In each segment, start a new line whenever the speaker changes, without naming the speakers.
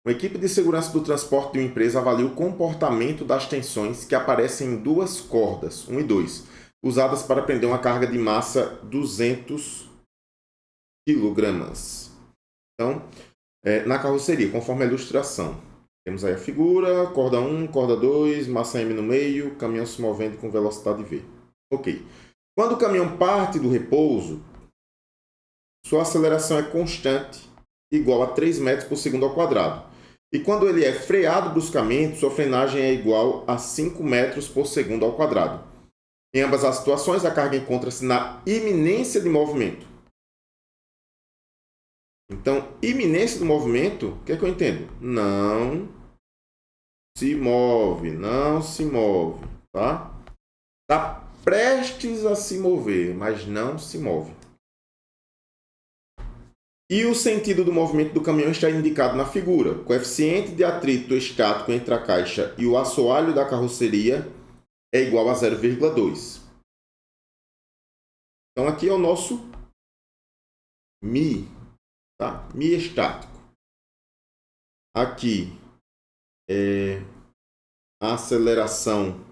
Uma equipe de segurança do transporte de uma empresa avalia o comportamento das tensões que aparecem em duas cordas, 1 e 2, usadas para prender uma carga de massa 200 kg. Então, na carroceria, conforme a ilustração, temos aí a figura, corda 1, corda 2, massa M no meio, caminhão se movendo com velocidade V. Ok. Quando o caminhão parte do repouso, sua aceleração é constante, igual a 3 metros por segundo ao quadrado. E quando ele é freado bruscamente, sua frenagem é igual a 5 metros por segundo ao quadrado. Em ambas as situações, a carga encontra-se na iminência de movimento. Então, iminência do movimento, o que é que eu entendo? Não se move, não se move, tá? Está prestes a se mover, mas não se move. E o sentido do movimento do caminhão está indicado na figura. O coeficiente de atrito estático entre a caixa e o assoalho da carroceria é igual a 0,2. Então, aqui é o nosso Mi, tá? Mi estático. Aqui é a aceleração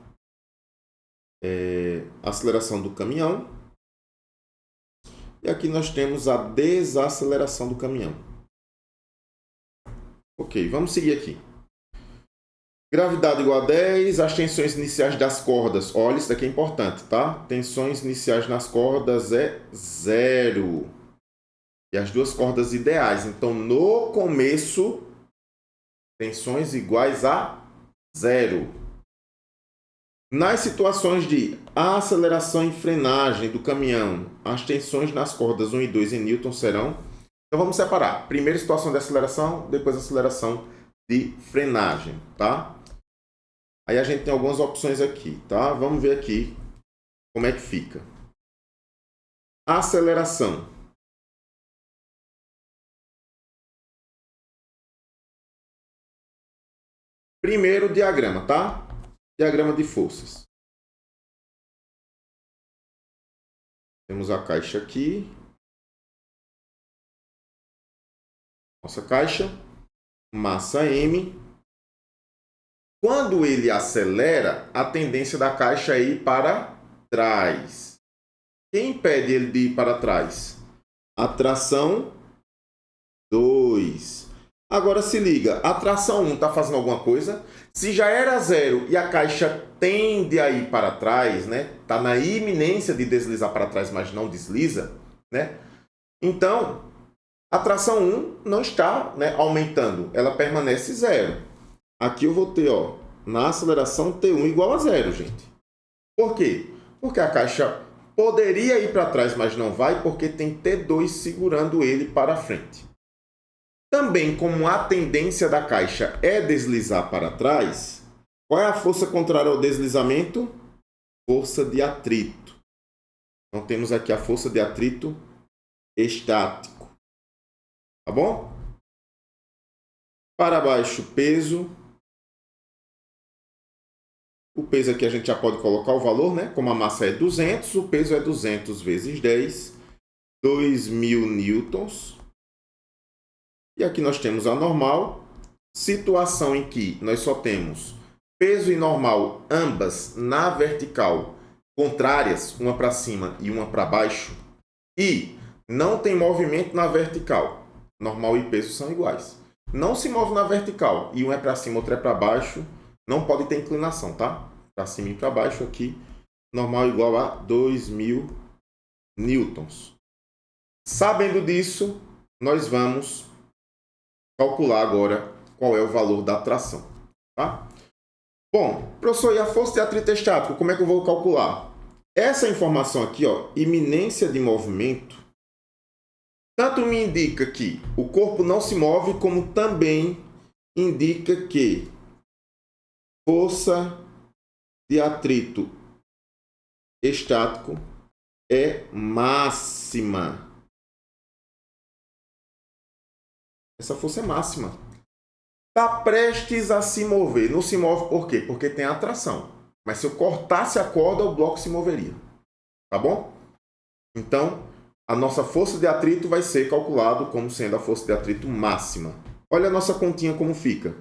do caminhão. E aqui nós temos a desaceleração do caminhão. Ok, vamos seguir aqui. Gravidade igual a 10, as tensões iniciais das cordas. Olha, isso daqui é importante, tá? Tensões iniciais nas cordas é 0. E as duas cordas ideais. Então, no começo, tensões iguais a 0. Nas situações de aceleração e frenagem do caminhão, as tensões nas cordas 1 e 2 em Newton serão... Então, vamos separar. Primeira situação de aceleração, depois aceleração de frenagem, tá? Aí a gente tem algumas opções aqui, tá? Vamos ver aqui como é que fica. Aceleração. Primeiro diagrama, tá? Diagrama de forças. Temos a caixa aqui. Nossa caixa. Massa M. Quando ele acelera, a tendência da caixa é ir para trás. Quem impede ele de ir para trás? A tração 2. Agora se liga, a tração 1 está fazendo alguma coisa? Se já era 0 e a caixa tende a ir para trás, né? Está na iminência de deslizar para trás, mas não desliza, né? Então, a tração 1 não está, né, aumentando, ela permanece 0. Aqui eu vou ter, ó, na aceleração T1 igual a 0, gente. Por quê? Porque a caixa poderia ir para trás, mas não vai, porque tem T2 segurando ele para frente. Também, como a tendência da caixa é deslizar para trás, qual é a força contrária ao deslizamento? Força de atrito. Então, temos aqui a força de atrito estático. Tá bom? Para baixo, peso. O peso aqui a gente já pode colocar o valor, né? Como a massa é 200, o peso é 200 vezes 10, 2.000 newtons. E aqui nós temos a normal, situação em que nós só temos peso e normal, ambas na vertical, contrárias, uma para cima e uma para baixo, e não tem movimento na vertical. Normal e peso são iguais. Não se move na vertical e um é para cima, outro é para baixo, não pode ter inclinação, tá? Para cima e para baixo aqui, normal igual a 2.000 newtons. Sabendo disso, nós vamos calcular agora qual é o valor da tração, tá? Bom, professor, e a força de atrito estático, como é que eu vou calcular? Essa informação aqui, ó, iminência de movimento, tanto me indica que o corpo não se move, como também indica que força de atrito estático é máxima. Essa força é máxima. Está prestes a se mover. Não se move por quê? Porque tem atração. Mas se eu cortasse a corda, o bloco se moveria. Tá bom? Então, a nossa força de atrito vai ser calculado como sendo a força de atrito máxima. Olha a nossa continha como fica.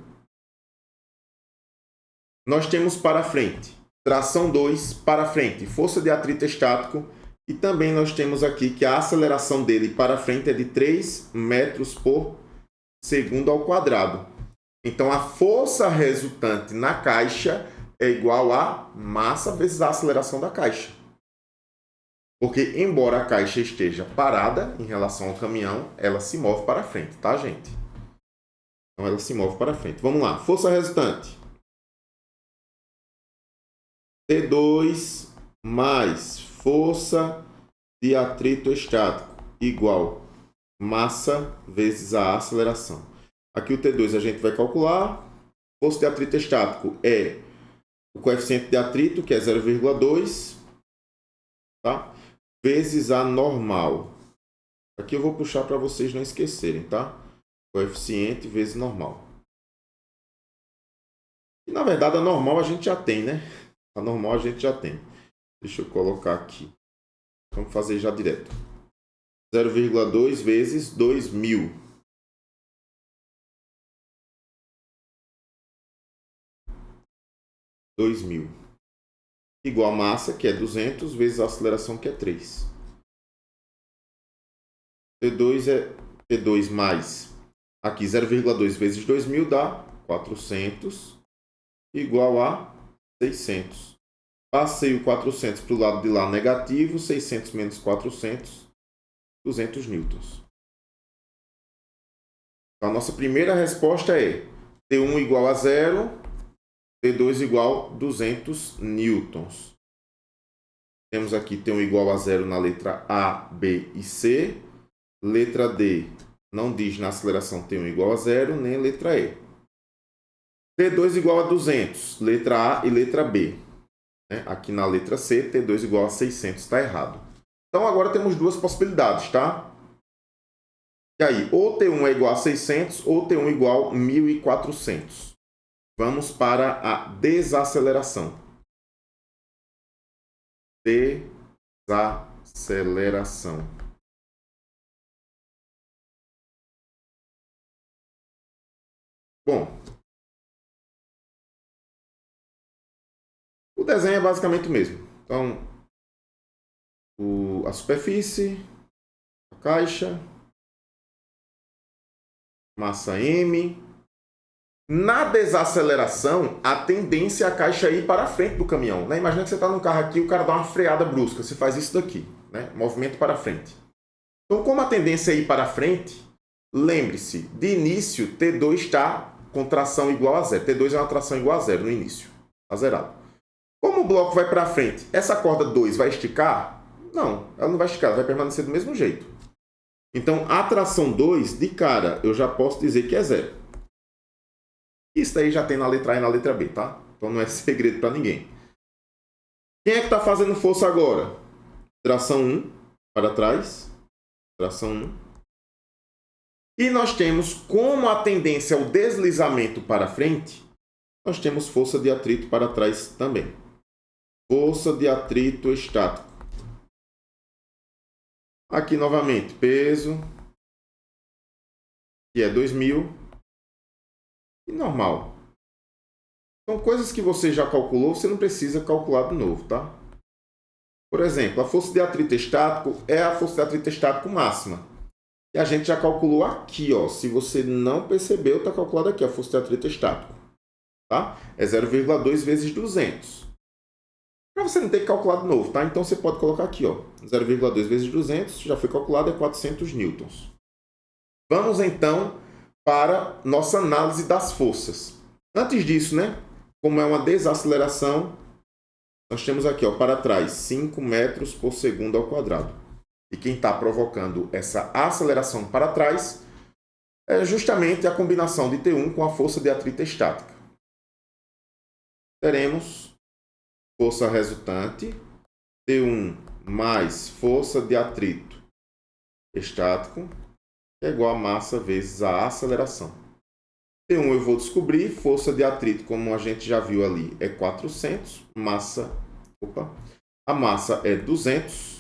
Nós temos para frente, tração 2, para frente, força de atrito estático. E também nós temos aqui que a aceleração dele para frente é de 3 metros por segundo ao quadrado. Então, a força resultante na caixa é igual a massa vezes a aceleração da caixa. Porque, embora a caixa esteja parada em relação ao caminhão, ela se move para frente, tá, gente? Então, ela se move para frente. Vamos lá. Força resultante. T2 mais força de atrito estático igual massa vezes a aceleração. Aqui o T2 a gente vai calcular. Força de atrito estático é o coeficiente de atrito, que é 0,2, tá? Vezes a normal. Aqui eu vou puxar para vocês não esquecerem, tá? Coeficiente vezes normal. E, na verdade, a normal a gente já tem, né? A normal a gente já tem. Deixa eu colocar aqui. Vamos fazer já direto. 0,2 vezes 2.000. Igual a massa, que é 200, vezes a aceleração, que é 3. T2 é T2 mais, aqui 0,2 vezes 2.000 dá 400, igual a 600. Passei o 400 para o lado de lá negativo, 600 menos 400, 200 newtons. Então, a nossa primeira resposta é T1 igual a 0, T2 igual a 200 newtons. Temos aqui T1 igual a 0 na letra A, B e C. Letra D não diz na aceleração T1 igual a 0, nem letra E. T2 igual a 200, letra A e letra B. Aqui na letra C, T2 igual a 600, está errado. Então, agora temos duas possibilidades, tá? E aí, ou T1 é igual a 600 ou T1 igual a 1.400. Vamos para a desaceleração. Desaceleração. Bom, o desenho é basicamente o mesmo. Então, a superfície, a caixa, massa M. Na desaceleração, a tendência é a caixa ir para a frente do caminhão, né? Imagina que você está num carro aqui e o cara dá uma freada brusca. Você faz isso daqui, né? Movimento para frente. Então, como a tendência é ir para a frente, lembre-se, de início, T2 está com tração igual a 0. T2 é uma tração igual a 0 no início. Está zerado. Como o bloco vai para frente, essa corda 2 vai esticar? Não, ela não vai esticar, ela vai permanecer do mesmo jeito. Então, a tração 2, de cara, eu já posso dizer que é 0. Isso daí já tem na letra A e na letra B, tá? Então não é segredo para ninguém. Quem é que está fazendo força agora? Tração 1 para trás. Tração 1. E nós temos, como a tendência é o deslizamento para frente, nós temos força de atrito para trás também. Força de atrito estático. Aqui novamente, peso, que é 2.000. E normal. Então, coisas que você já calculou, você não precisa calcular de novo, tá? Por exemplo, a força de atrito estático é a força de atrito estático máxima. E a gente já calculou aqui, ó. Se você não percebeu, está calculado aqui a força de atrito estático. Tá? É 0,2 vezes 200. Para você não ter que calcular de novo, tá? Então, você pode colocar aqui, ó. 0,2 vezes 200, já foi calculado, é 400 newtons. Vamos, então, para nossa análise das forças. Antes disso, né? Como é uma desaceleração, nós temos aqui, ó, para trás, 5 metros por segundo ao quadrado. E quem está provocando essa aceleração para trás é justamente a combinação de T1 com a força de atrito estática. Teremos força resultante, T1 mais força de atrito estático, que é igual a massa vezes a aceleração. T1 eu vou descobrir, força de atrito, como a gente já viu ali, é 400, a massa é 200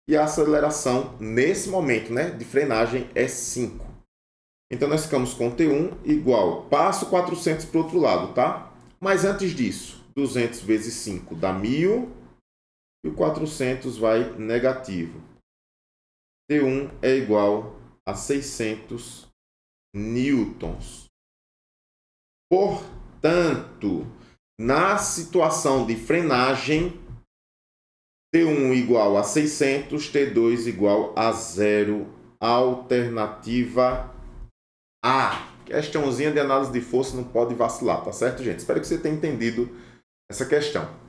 e a aceleração, nesse momento, né, de frenagem, é 5. Então, nós ficamos com T1 igual, passo 400 para o outro lado, tá? Mas antes disso, 200 vezes 5 dá 1.000 e o 400 vai negativo. T1 é igual a 600 newtons. Portanto, na situação de frenagem, T1 igual a 600, T2 igual a 0. Alternativa A. Questãozinha de análise de força, não pode vacilar, tá certo, gente? Espero que você tenha entendido essa questão.